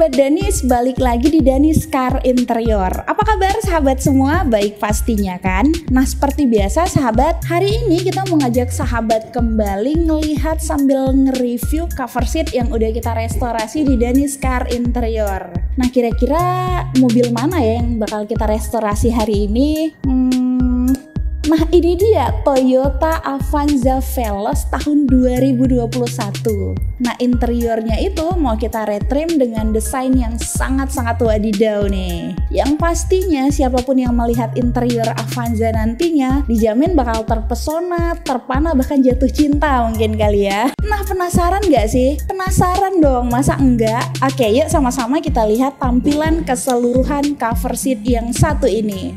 sahabat Danis, balik lagi di Danis Car Interior. Apa kabar sahabat semua? Baik pastinya kan? Nah seperti biasa sahabat, hari ini kita mau ngajak sahabat kembali ngelihat sambil nge-review cover seat yang udah kita restorasi di Danis Car Interior. Nah kira-kira mobil mana ya yang bakal kita restorasi hari ini? Nah ini dia Toyota Avanza Veloz tahun 2021. Nah interiornya itu mau kita retrim dengan desain yang sangat-sangat wadidaw nih. Yang pastinya siapapun yang melihat interior Avanza nantinya dijamin bakal terpesona, terpana, bahkan jatuh cinta mungkin kali ya. Nah penasaran gak sih? Penasaran dong, masa enggak? Oke yuk sama-sama kita lihat tampilan keseluruhan cover seat yang satu ini.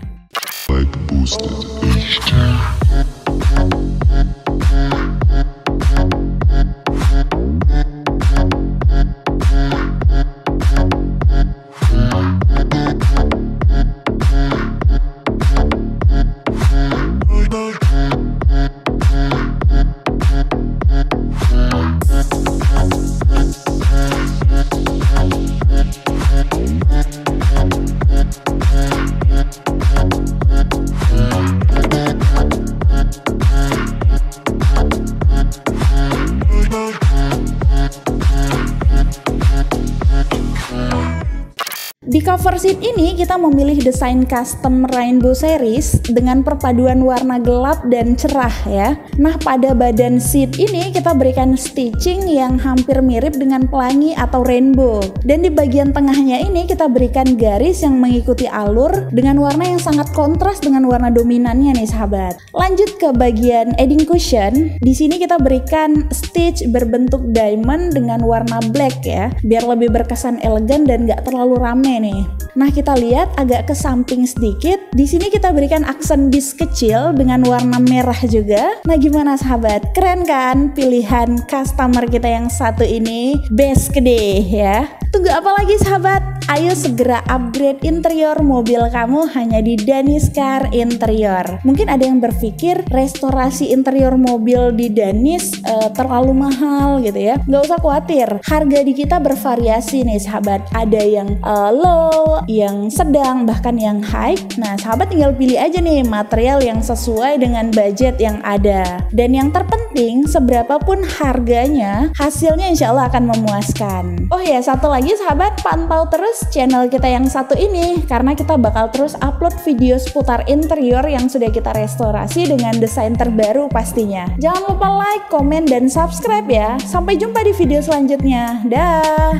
Di cover seat ini kita memilih desain custom Rainbow Series dengan perpaduan warna gelap dan cerah ya. Nah pada badan seat ini kita berikan stitching yang hampir mirip dengan pelangi atau rainbow. Dan di bagian tengahnya ini kita berikan garis yang mengikuti alur dengan warna yang sangat kontras dengan warna dominannya nih sahabat. Lanjut ke bagian adding cushion. Di sini kita berikan stitch berbentuk diamond dengan warna black ya, biar lebih berkesan elegan dan gak terlalu rame nih. Nah kita lihat agak ke samping sedikit. Di sini kita berikan aksen bis kecil dengan warna merah juga. Nah gimana sahabat? Keren kan pilihan customer kita yang satu ini? Best gede ya. Tunggu apa lagi sahabat? Ayo segera upgrade interior mobil kamu hanya di Danis Car Interior. Mungkin ada yang berpikir restorasi interior mobil di Danis terlalu mahal gitu ya. Nggak usah khawatir, harga di kita bervariasi nih sahabat. Ada yang low, yang sedang, bahkan yang high. Nah sahabat tinggal pilih aja nih material yang sesuai dengan budget yang ada. Dan yang terpenting, seberapapun harganya, hasilnya insya Allah akan memuaskan. Oh ya, satu lagi sahabat, pantau terus channel kita yang satu ini karena kita bakal terus upload video seputar interior yang sudah kita restorasi dengan desain terbaru pastinya. Jangan lupa like, komen, dan subscribe ya. Sampai jumpa di video selanjutnya. Dah.